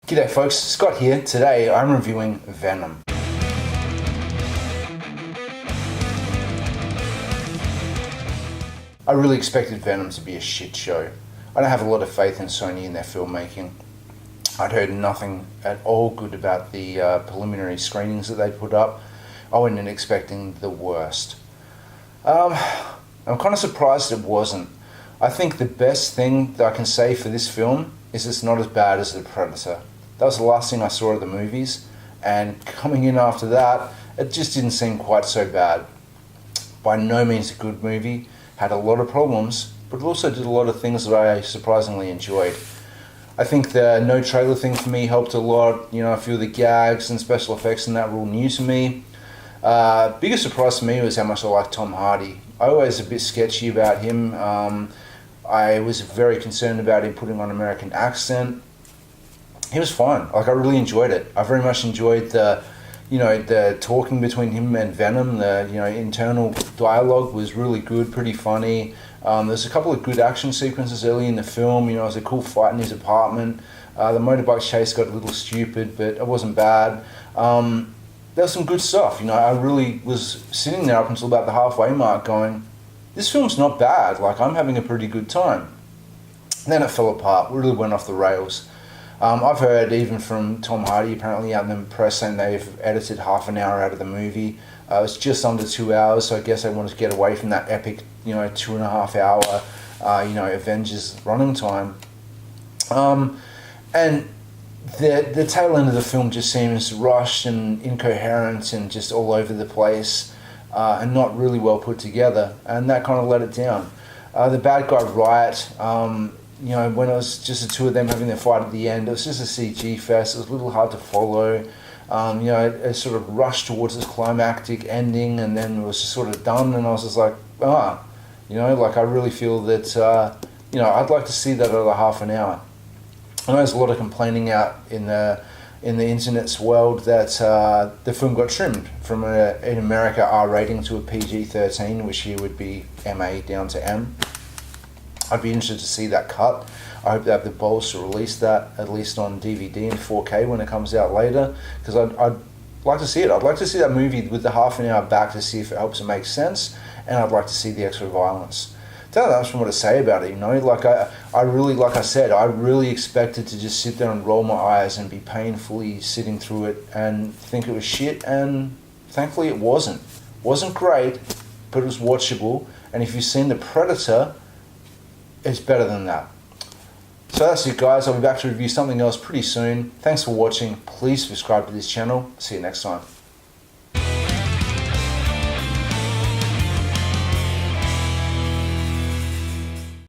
G'day folks, Scott here. Today I'm reviewing Venom. I really expected Venom to be a shit show. I don't have a lot of faith in Sony and their filmmaking. I'd heard nothing at all good about the preliminary screenings that they put up. I went in expecting the worst. I'm kind of surprised it wasn't. I think the best thing that I can say for this film is it's not as bad as The Predator. That was the last thing I saw at the movies, and coming in after that, it just didn't seem quite so bad. By no means a good movie, had a lot of problems, but it also did a lot of things that I surprisingly enjoyed. I think the no trailer thing for me helped a lot. You know, a few of the gags and special effects and that were all new to me. Biggest surprise to me was how much I liked Tom Hardy. I was a bit sketchy about him. I was very concerned about him putting on an American accent. He was fine. Like, I really enjoyed it. I very much enjoyed the talking between him and Venom. The internal dialogue was really good, pretty funny. There's a couple of good action sequences early in the film. You know, it was a cool fight in his apartment. The motorbike chase got a little stupid, but it wasn't bad. There was some good stuff. You know, I really was sitting there up until about the halfway mark going, this film's not bad. Like, I'm having a pretty good time. And then it fell apart. It really went off the rails. I've heard even from Tom Hardy apparently out in the press saying they've edited half an hour out of the movie. It's just under 2 hours, so I guess they wanted to get away from that epic, 2.5 hour, Avengers running time. And the tail end of the film just seems rushed and incoherent and just all over the place, and not really well put together, and that kind of let it down. The bad guy Riot, when it was just the two of them having their fight at the end, it was just a CG fest. It was a little hard to follow. It sort of rushed towards this climactic ending, and then it was just sort of done, and I was just like, I really feel that, I'd like to see that at a half an hour. I know there's a lot of complaining out in the internet's world that the film got trimmed from in America R rating to a PG-13, which here would be MA down to M. I'd be interested to see that cut. I hope they have the balls to release that, at least on DVD and 4K when it comes out later, because I'd like to see it. I'd like to see that movie with the half an hour back to see if it helps it make sense, and I'd like to see the extra violence. Don't know much more to say about it, I really expected to just sit there and roll my eyes and be painfully sitting through it and think it was shit, and thankfully it wasn't. It wasn't great, but it was watchable, and if you've seen The Predator, it's better than that. So that's it, guys. I'll be back to review something else pretty soon. Thanks for watching. Please subscribe to this channel. See you next time.